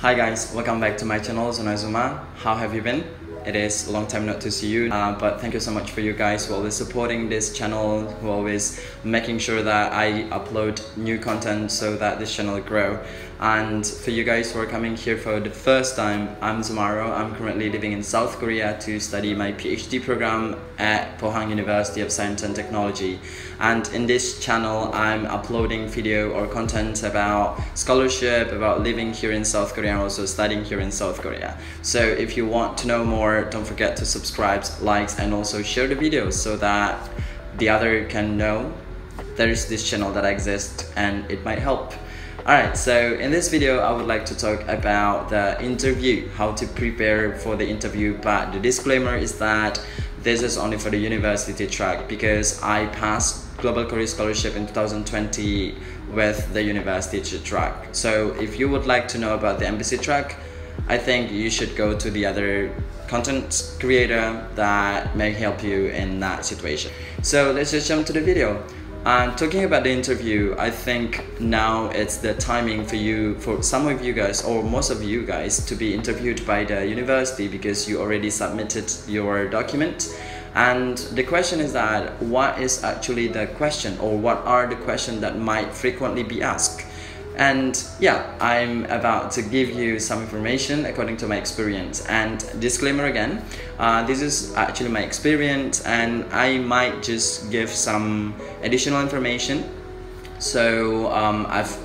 Hi guys, welcome back to my channel, Zuma. How have you been? It is a long time not to see you, but thank you so much for you guys who are always supporting this channel, who are always making sure that I upload new content so that this channel will grow. And for you guys who are coming here for the first time, I'm Zumaro. I'm currently living in South Korea to study my PhD program at Pohang University of Science and Technology. And in this channel, I'm uploading video or content about scholarship, about living here in South Korea and also studying here in South Korea. So if you want to know more, don't forget to subscribe, like, and also share the videos so that the other can know there is this channel that exists and it might help. Alright, so in this video I would like to talk about the interview, how to prepare for the interview, but the disclaimer is that this is only for the university track because I passed Global Career Scholarship in 2020 with the university track. So if you would like to know about the embassy track, I think you should go to the other content creator that may help you in that situation. So let's just jump to the video. Talking about the interview, I think now it's the timing for some of you guys or most of you guys to be interviewed by the university because you already submitted your document. And the question is that what is actually the question, or what are the questions that might frequently be asked? And yeah, I'm about to give you some information according to my experience. And disclaimer again, this is actually my experience and I might just give some additional information. So I've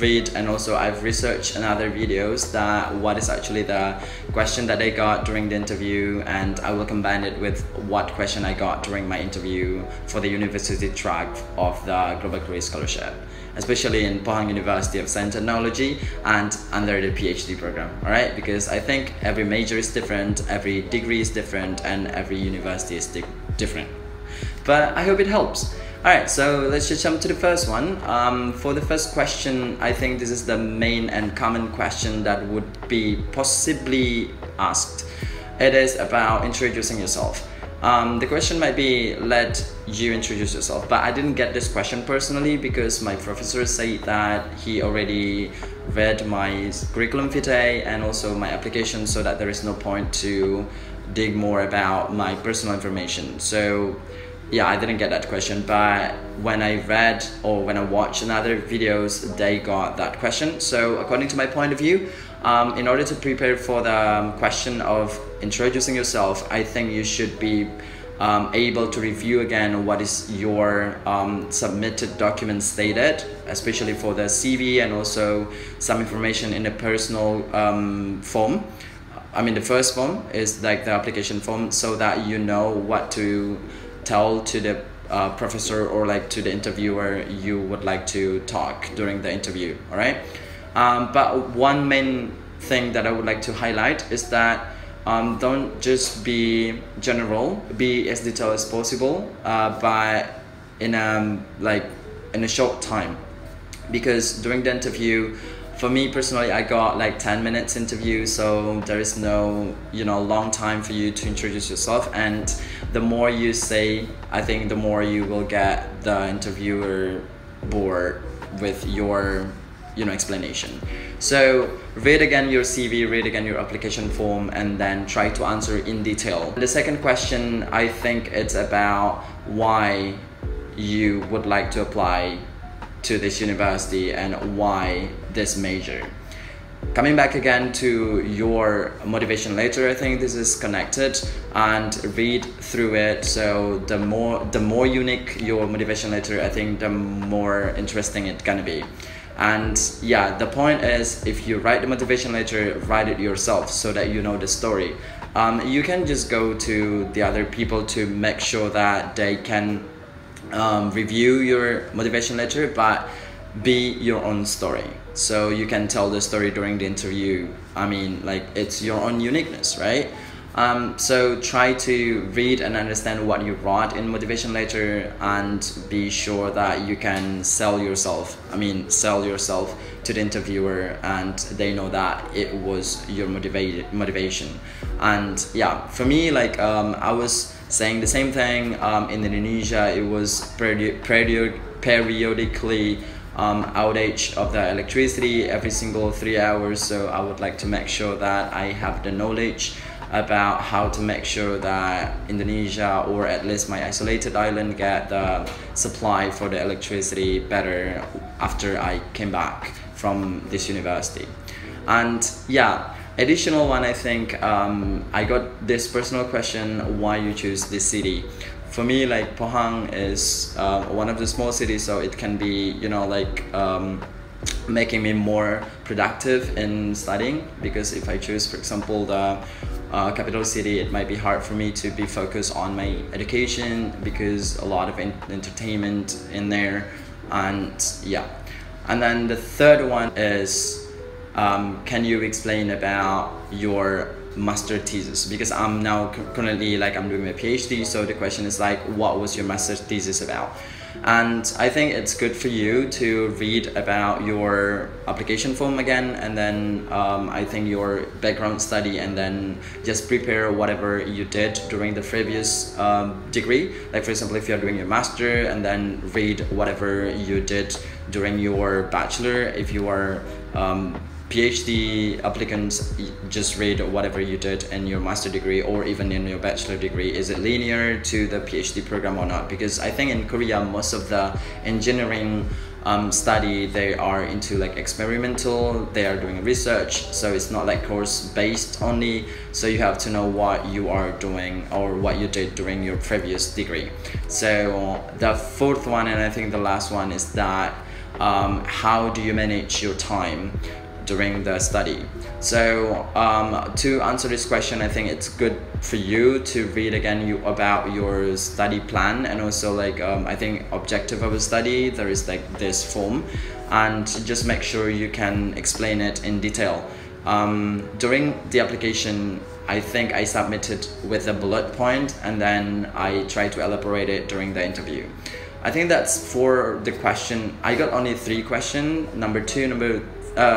read and also I've researched in other videos that what is actually the question that I got during the interview, and I will combine it with what question I got during my interview for the university track of the Global Career Scholarship, especially in Pohang University of Science and Technology and under the PhD program. Alright, because I think every major is different, every degree is different, and every university is different. But I hope it helps. Alright, so let's just jump to the first one. For the first question, I think this is the main and common question that would be possibly asked. It is about introducing yourself. The question might be, let you introduce yourself, but I didn't get this question personally because my professor said that he already read my curriculum vitae and also my application, so that there is no point to dig more about my personal information. So yeah, I didn't get that question, but when I read or when I watched another videos, they got that question. So according to my point of view, in order to prepare for the question of introducing yourself, I think you should be able to review again what is your submitted document stated, especially for the CV and also some information in the personal form. I mean, the first form is like the application form, so that you know what to tell to the professor or like to the interviewer you would like to talk during the interview. All right, but one main thing that I would like to highlight is that don't just be general, be as detailed as possible, but in a short time, because during the interview, for me personally, I got like 10 minutes interview, so there is no long time for you to introduce yourself, and the more you say, I think the more you will get the interviewer bored with your explanation. So read again your CV, read again your application form, and then try to answer in detail. The second question, I think it's about why you would like to apply to this university and why this major. Coming back again to your motivation letter, I think this is connected, and read through it. So the more unique your motivation letter, I think the more interesting it's gonna be. And yeah, the point is, if you write the motivation letter, write it yourself so that you know the story. You can just go to the other people to make sure that they can review your motivation letter, but be your own story, so you can tell the story during the interview. I mean, like, it's your own uniqueness, right? So try to read and understand what you wrote in motivation letter and be sure that you can sell yourself to the interviewer and they know that it was your motivation. And yeah, for me, like I was saying the same thing in Indonesia. It was periodically outage of the electricity every single 3 hours. So I would like to make sure that I have the knowledge about how to make sure that Indonesia, or at least my isolated island, get the supply for the electricity better after I came back from this university. And yeah, additional one, I think I got this personal question, why you choose this city. For me, like, Pohang is one of the small cities, so it can be, you know, like making me more productive in studying, because if I choose, for example, the capital city, it might be hard for me to be focused on my education, because a lot of entertainment in there. And yeah, and then the third one is can you explain about your master thesis, because I'm now currently, like, I'm doing my PhD, so the question is like, what was your master thesis about? And I think it's good for you to read about your application form again, and then I think your background study, and then just prepare whatever you did during the previous degree. Like, for example, if you're doing your master, and then read whatever you did during your bachelor. If you are PhD applicants, just read whatever you did in your master degree, or even in your bachelor degree. Is it linear to the PhD program or not? Because I think in Korea, most of the engineering study, they are into like experimental, they are doing research, so it's not like course based only. So you have to know what you are doing, or what you did during your previous degree. So the fourth one, and I think the last one, is that how do you manage your time during the study? So to answer this question, I think it's good for you to read again about your study plan, and also like I think objective of a study, there is like this form, and just make sure you can explain it in detail. During the application, I think I submitted with a bullet point, and then I try to elaborate it during the interview. I think that's for the question. I got only 3 questions, number 2, number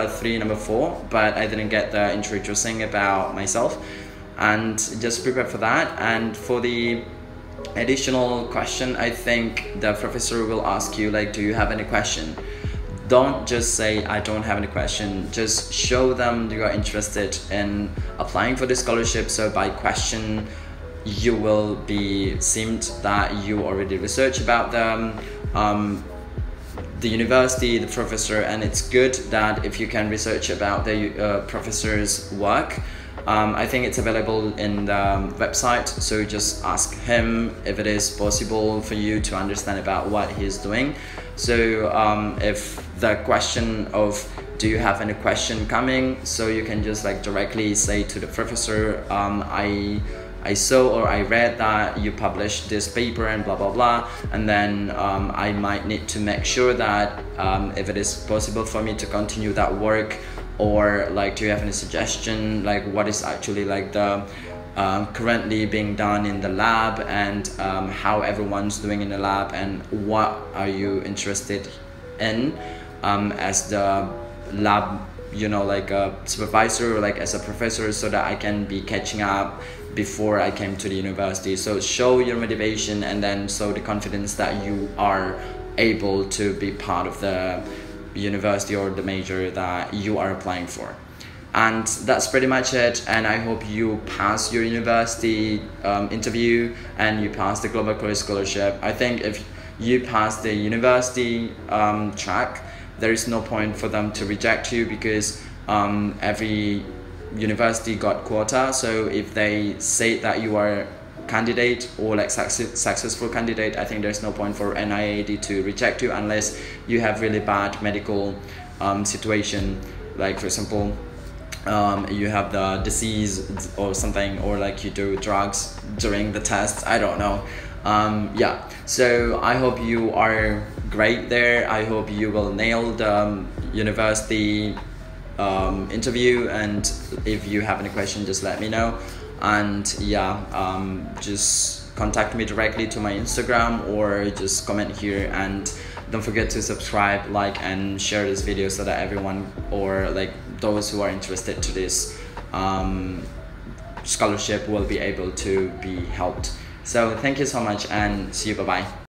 3, number 4, but I didn't get the introducing about myself, and just prepare for that. And for the additional question, I think the professor will ask you like, do you have any question? Don't just say I don't have any question, just show them you are interested in applying for the scholarship. So by question, you will be seemed that you already research about them, the university, the professor, and it's good that if you can research about the professor's work. I think it's available in the website, so just ask him if it is possible for you to understand about what he's doing. So if the question of do you have any question coming, so you can just like directly say to the professor, I saw or I read that you published this paper and blah blah blah, and then I might need to make sure that if it is possible for me to continue that work, or like do you have any suggestion, like what is actually like the currently being done in the lab, and how everyone's doing in the lab, and what are you interested in as the lab, you know, like a supervisor or like as a professor, so that I can be catching up before I came to the university. So show your motivation, and then show the confidence that you are able to be part of the university or the major that you are applying for. And that's pretty much it, and I hope you pass your university interview and you pass the Global Career Scholarship. I think if you pass the university track, there is no point for them to reject you, because every university got quota. So if they say that you are candidate or like successful candidate, I think there's no point for NIAD to reject you unless you have really bad medical situation, like for example you have the disease or something, or like you do drugs during the test, I don't know. Yeah, so I hope you are great there. I hope you will nail the university interview, and if you have any question, just let me know. And yeah, just contact me directly to my Instagram, or just comment here, and don't forget to subscribe, like, and share this video so that everyone, or like those who are interested to this scholarship, will be able to be helped. So thank you so much, and see you, bye bye.